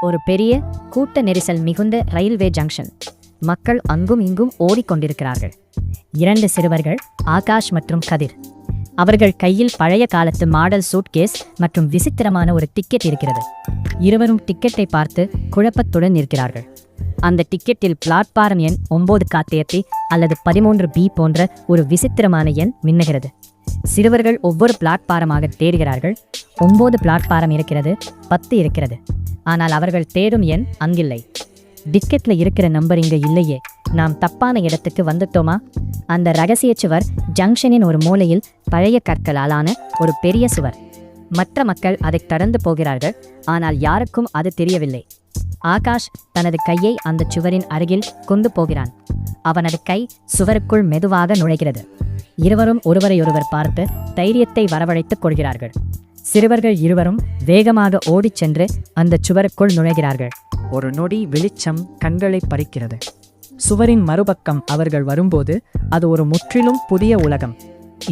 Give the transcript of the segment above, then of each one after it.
ஒரு பெரிய கூட்ட நெரிசல் மிகுந்த ரயில்வே ஜங்ஷன். மக்கள் அங்கும் இங்கும் ஓடிக்கொண்டிருக்கிறார்கள். 2 சிறுவர்கள், ஆகாஷ் மற்றும் கதிர். அவர்கள் கையில் பழைய காலத்து மாடல் சூட்கேஸ் மற்றும் விசித்திரமான ஒரு டிக்கெட் இருக்கிறது. இருவரும் டிக்கெட்டை பார்த்து குழப்பத்துடன் இருக்கிறார்கள். அந்த டிக்கெட்டில் பிளாட்பாரம் எண் 9 காத்தியத்தி அல்லது 13B போன்ற ஒரு விசித்திரமான எண் மின்னுகிறது. சிறுவர்கள் ஒவ்வொரு பிளாட்பாரமாக தேடுகிறார்கள். 9 பிளாட்பாரம் இருக்கிறது, 10 இருக்கிறது. ஆனால் அவர்கள் தேடும் எண் அங்கில்லை. டிக்கெட்ல இருக்கிற நம்பர் இங்க இல்லையே, நாம் தப்பான இடத்துக்கு வந்துட்டோமா? அந்த ரகசிய சுவர் ஜங்ஷனின் ஒரு மூலையில் பழைய கற்களாலான ஒரு பெரிய சுவர். மற்ற மக்கள் அதை கடந்து போகிறார்கள், ஆனால் யாருக்கும் அது தெரியவில்லை. ஆகாஷ் தனது கையை அந்த சுவரின் அருகில் கொண்டு போகிறான். அவனது கை சுவருக்குள் மெதுவாக நுழைகிறது. இருவரும் ஒருவரையொருவர் பார்த்து தைரியத்தை வரவழைத்துக் கொள்கிறார்கள். சிறுவர்கள் இருவரும் வேகமாக ஓடிச் சென்று அந்த சுவருக்குள் நுழைகிறார்கள். ஒரு நொடி வெளிச்சம் கண்களை பறிக்கிறது. சுவரின் மறுபக்கம் அவர்கள் வரும்போது அது ஒரு முற்றிலும் புதிய உலகம்.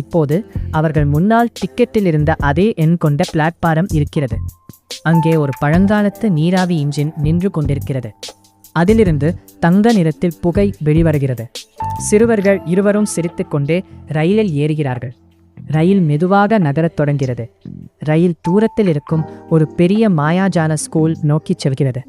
இப்போது அவர்கள் முன்னால் டிக்கெட்டில் இருந்த அதே எண் கொண்ட பிளாட்பாரம் இருக்கிறது. அங்கே ஒரு பழங்காலத்து நீராவி இன்ஜின் நின்று கொண்டிருக்கிறது. அதிலிருந்து தங்க நிறத்தில் புகை வெளிவருகிறது. சிறுவர்கள் இருவரும் சிரித்துக்கொண்டே ரயிலில் ஏறுகிறார்கள். ரயில் மெதுவாக நகரத் தொடங்கிறது. ரயில் தூரத்தில் இருக்கும் ஒரு பெரிய மாயாஜால ஸ்கூல் நோக்கிச் செல்கிறது.